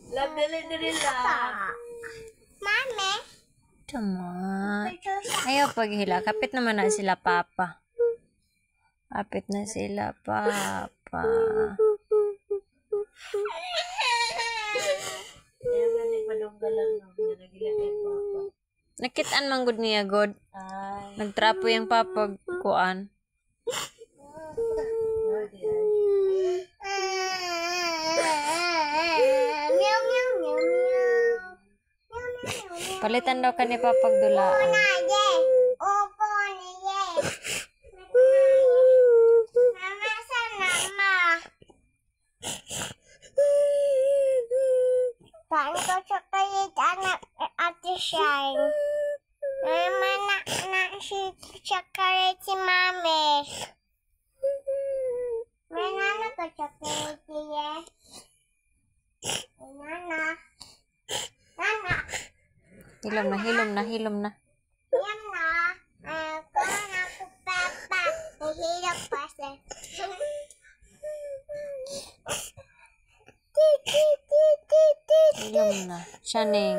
Love, dali lang. Mami. Tama. Ayaw paghila. Kapit naman na sila, Papa. Kapit na sila, Papa. Ayaw gani padunggalan no. Nagilagay ko ako. Nakitaan man gud niya, God. Ay. Nagtrapo yung Papa, kuan. Meow, meow, meow, meow. Palitan daw ka ni Papa dulaan. Opo, niye. Mama, sana, ma. Paano ko chocolate anak Ate Shine? Mama, na si chocolate si Mami. Mana ko chocolate ya? Mana? Mana? Hilom na. Yan na. Ako na po, Papa. Nahilap pa siya. Hilom na. Shining.